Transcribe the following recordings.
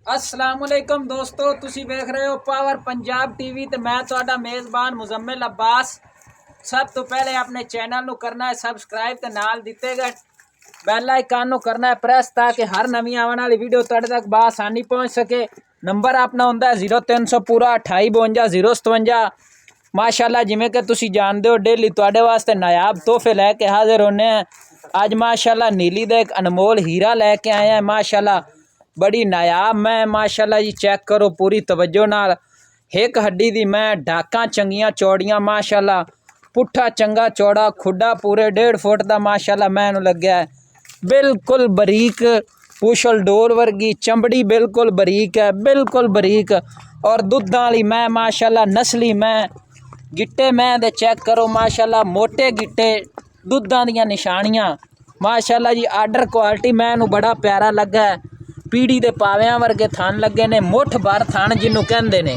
अस्सलामुअलैकुम दोस्तों, तुसी वेख रहे हो पावर पंजाब टीवी ते मैं तुहाडा मेज़बान मुजम्मिल अब्बास। सब तो पहले अपने चैनल नू करना है सबसक्राइब ते नाल दिते गए बैल आइकन नू करना है प्रेस ताकि हर नवी आने वाली वीडियो तुहाडे तक बआसानी पहुँच सके। नंबर अपना हुंदा है 0300 पूरा 2852 057। माशाल्लाह जिमें कि तुसी जानते हो डेली तुहाडे वास्ते नायाब तोहफे लैके हाजिर होने हैं। अज माशाल्लाह नीली दा एक अनमोल हीरा लैके आए हैं। माशाल्लाह बड़ी नायाब मैं माशाल्लाह जी चेक करो पूरी तवज्जो नाल। एक हड्डी दी मैं डाकां चंगियां चौड़ियां माशाल्लाह, पुट्ठा चंगा चौड़ा, खुड्डा पूरे 1.5 फुट दा माशाल्लाह मैनू लग्या है। बिल्कुल बरीक पुछल डोर वर्गी चंबड़ी, बिल्कुल बरीक है, बिल्कुल बरीक और दुद्धां वाली मैं माशाल्लाह नस्ली मैं। गिट्टे मैं दे चेक करो माशाल्लाह, मोटे गिट्टे, दुद्धां दियां निशानियां माशाल्लाह जी। आर्डर क्वालिटी मैनू बड़ा प्यारा लगा है। पीढ़ी दे पावियां वर्गे थान लगे ने, मुठ भर थान जिन्हों कहंदे ने,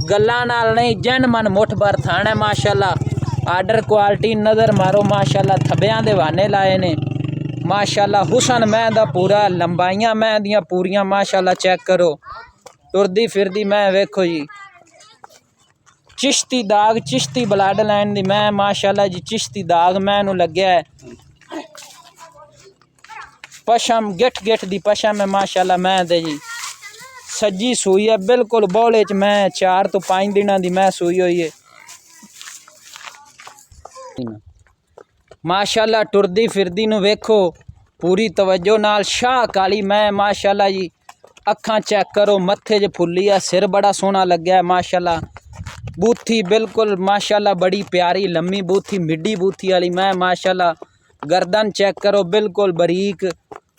गल्लां नाल नहीं जन मन मुठ भर थान है माशाल्लाह। आर्डर क्वालिटी नज़र मारो माशाल्लाह, थब्बियां दे वाने लाए ने माशाल्लाह। हुसन मैं दा पूरा, लंबाइयां मैं दियां पूरियां माशाल्लाह चेक करो। टुरदी फिरदी मैं वेखो जी, चिश्ती दाग, चिश्ती ब्लड लाइन दी मैं माशाल्लाह जी। चिश्ती दाग मैनू लग्या है। पशम गिठ गिठ दी पशम है माशाल्लाह मैं दे जी। सज्जी सूई है बिल्कुल बौले च मैं 4 तो 5 दिनों दी मैं सूई हुई है माशाल्लाह। टुरदी फिरदी नू वेखो पूरी तवज्जो नाल। शाह काली मैं माशाल्लाह जी। अखां चेक करो, मत्थे च फुल्ली है, सिर बड़ा सोहना लग्या है माशाल्लाह। बूथी बिल्कुल माशाल्लाह बड़ी प्यारी लम्मी बूथी, मिड्डी बूथी वाली मैं माशाल्लाह। गर्दन चेक करो बिल्कुल बरीक।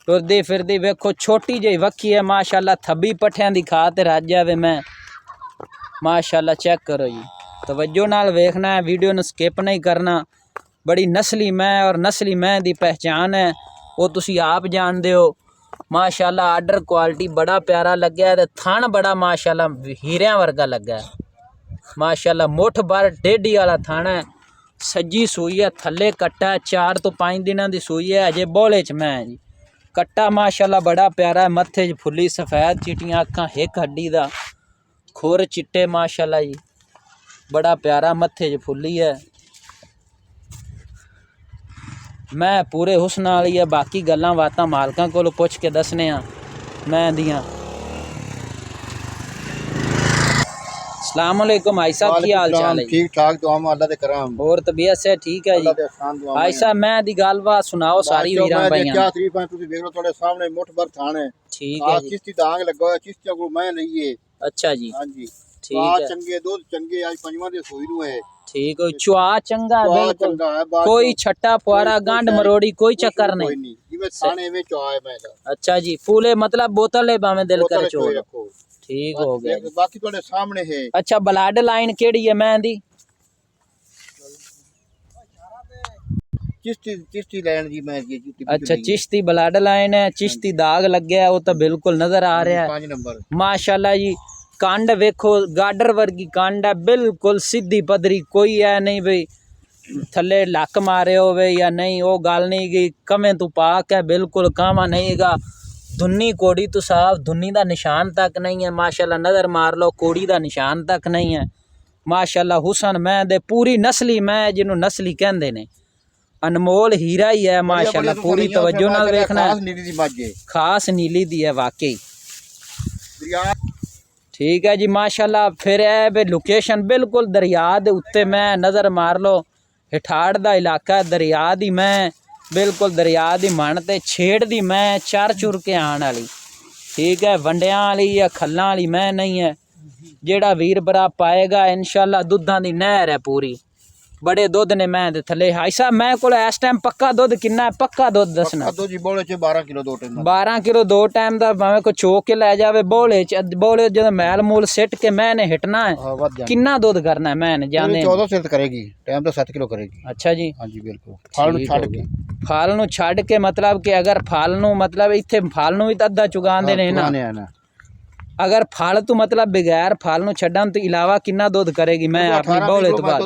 टुरदी फिरदी वेखो छोटी जी वक्की है माशाल्लाह। थब्बी पट्ठियां दी खा ते रज जावे मैं माशाल्लाह। चेक करो जी, तवज्जो नाल वेखना है, वीडियो नू स्किप नहीं करना। बड़ी नस्ली मैं और नस्ली मैं दी पहचान है, वो तुसी आप जानते हो माशाल्लाह। आर्डर क्वालिटी बड़ा प्यारा लग्या है, थन बड़ा माशाल्लाह हीरियां वर्गा लगा है माशाल्लाह। मुठ भर डेढ़ी वाला थन है। सज्जी सूई है, थल्ले कट्टा है, 4 तो 5 दिनों की सूई है, अजे बौले च मैं जी। कट्टा माशाल्लाह बड़ा प्यारा है, मत्थे च फुल्ली सफ़ैद चिट्टियां अखां, एक हड्डी दा खुर चिट्टे माशाल्लाह जी। बड़ा प्यारा मत्थे च फुल्ली है मैं पूरे हुस्न वाली है। बाकी गल्लां बातां मालकां कोलों पुछ के दसने मैं दियां। अस्सलामुअलैकुम भाई साहब, की हाल चाल है? ठीक ठाक, दुआ अल्लाह दे करम और तबीयत से ठीक है जी? भाई साहब मैं दी गलबात सुनाओ सारी वीरां भाईयां। क्या तरीफ है, तुसी देख लो थोड़े सामने मुठ भर थान है। ठीक है जी। चिश्ती दाग लगा हुआ, चिश्तियां को मैं लईए। अच्छा जी, हां जी। ठीक है। चंगे दूध चंगे, आज पंजवां दे सोई नु है। ठीक है, चुआ चंगा है बिल्कुल, है, कोई छट्टा फुआरा गांड मरोड़ी कोई चक्कर कोई नहीं। जिवें थाने में चुआ है मैं दा। अच्छा जी, फूले मतलब बोतल है बामे दिल करे छोड़। ठीक हो गया जी। बाकी थोड़े सामने है। अच्छा ब्लड लाइन केड़ी है मैं दी? चिश्ती लाइन जी मैं जी। अच्छा चिश्ती ब्लड लाइन है, चिश्ती दाग लग गया वो तो बिल्कुल नजर आ रहा है। 5 नंबर माशाल्लाह जी। कांड वेखो गाडर वर्गी कांड है, बिल्कुल सीधी पदरी, कोई है नहीं भाई थले लक मारे होवे या नहीं, वो गल नहीं गई। कमे तू पाक है, बिल्कुल कामा नहीं गा। धुन्नी कोड़ी तो साफ, धुन्नी का निशान तक नहीं है माशाल्लाह। नज़र मार लो, कोड़ी का निशान तक नहीं है माशाल्लाह। हुसन मैं दे पूरी नस्ली मैं, जिन्हों नस्ली कहंदे ने, अनमोल हीरा ही है माशाल्लाह। पूरी तवज्जो नाल देखना, खास नीली दी है वाकई। ठीक है जी माशाल्लाह। फिर है बे लोकेशन बिल्कुल दरिया दे उत्ते मैं, नज़र मार लो हिठाड़ दा इलाका है, दरिया दी मैं बिल्कुल दरिया दी मन ते छेड़ दी मैं, चर चुर के आने वाली। ठीक है, वंडियां वाली या खल्लां वाली मैं नहीं है। जेड़ा वीर भरा पाएगा इंशाल्लाह दुद्धां दी नहर है पूरी, बड़े दुध ने मैं दे थले। हाई साहब मैं को इस टाइम पक्का दुध किन्ना है? पक्का दुध दसना। जी बोले 12 किलो 2 टाइम, 12 किलो 2 टाइम दा भावे को चोक के लै जावे। बोले जो मैल मूल सिट के मैंने हिटना है, किन्ना दुध करना है मैंने जाने? 14 सिर करेगी, टाइम तो 7 किलो करेगी। अच्छा जी, हाँ जी बिल्कुल। फाल छड़ के, फाल नू छड़ के मतलब कि अगर फाल नू मतलब इत्थे फाल नू भी तो अद्धा चुगांदे ने ना। अगर फल तो मतलब बगैर फल नू छड्डन तो इलावा किन्ना दूध करेगी मैं अपनी बोले तो बाद?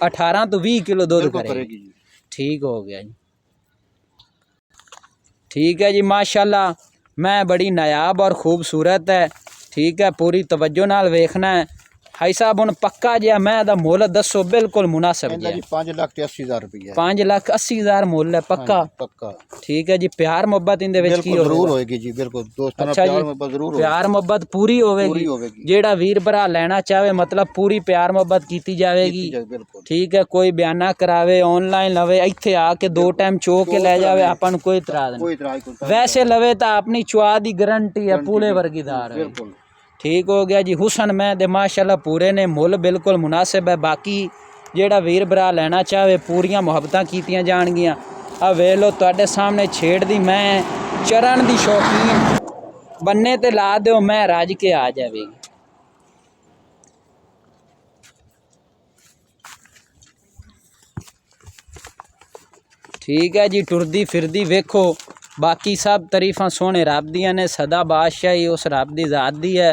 18 तो 20 किलो दूध करेगी। ठीक हो गया जी, ठीक है जी माशाल्लाह। मैं बड़ी नायाब और खूबसूरत है। ठीक है, पूरी तवज्जो नाल वेखना है। हाई साहब हुण पक्का जिहा मैं दा मुੱਲ दसो बिल्कुल मुनासिब ਇਹਦਾ जिहा। ਜੀ 5,80,000 ਰੁਪਏ 5,80,000 ਮੁੱਲ है पक्का। ਪੱਕਾ ठीक है जी, प्यार मोहब्बत इंदे विच की ਬਿਲਕੁਲ ਜ਼ਰੂਰ होवेगा? ਹੋਏਗੀ ਜੀ ਬਿਲकुल ਦੋਸਤਾਂ ਨਾਲ अच्छा ਪਿਆਰ जी, ਮੁਹੱਬਤ ਜ਼ਰੂਰ प्यार मोहब्बत पूरी होवेगी। पूरी होवेगी। जेड़ा वीर भरा लेना चाहे मतलब पूरी प्यार मोहब्बत कीती जाएगी। ਬਿਲकुल ठीक है, कोई बयाना करावे ऑनलाइन लवे इत्थे आके 2 टाइम चो के ले जावे अपन कोई इतराज नहीं। ਕੋਈ ਇਤਰਾਜ਼ ਕੋਈ वैसे लवे तो अपनी चुआ दी गारंटी है पूरे वर्गीदार है। ਬਿਲकुल ठीक हो गया जी। हुसन मैं दे माशाल्लाह पूरे ने मुੱਲ बिल्कुल मुनासिब है। बाकी जेड़ा वीर भरा लेना चाहे पूरियां मुहब्बतां कीतियां जाणगियां। आ वेख लो तुहाडे सामने छेड़ दी मैं चरण दी शौकीन बन्ने ते ला दिओ मैं रज के आ जावेगी। ठीक है जी, टुरदी फिरदी वेखो। बाकी सब तारीफां सोहने रब दियां ने। सदा बादशाही उस रब दी ज़ात दी है।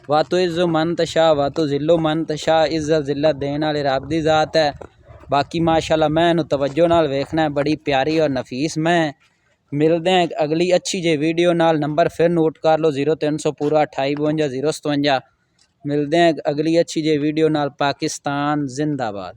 वातो इज़्ज़ो मन तशा वातो ज़िल्लो मन तशा, इज़्ज़त ज़िल्लत देने वाले रब दी ज़ात है। बाकी माशाल्लाह मैं इहनूं तवज्जो नाल वेखना है, बड़ी प्यारी और नफीस मैं। मिलते हैं अगली अच्छी जी वीडियो नाल। नंबर फिर नोट कर लो 0300 पूरा 2852 057। मिलते हैं अगली अच्छी जी वीडियो नाल। पाकिस्तान जिंदाबाद।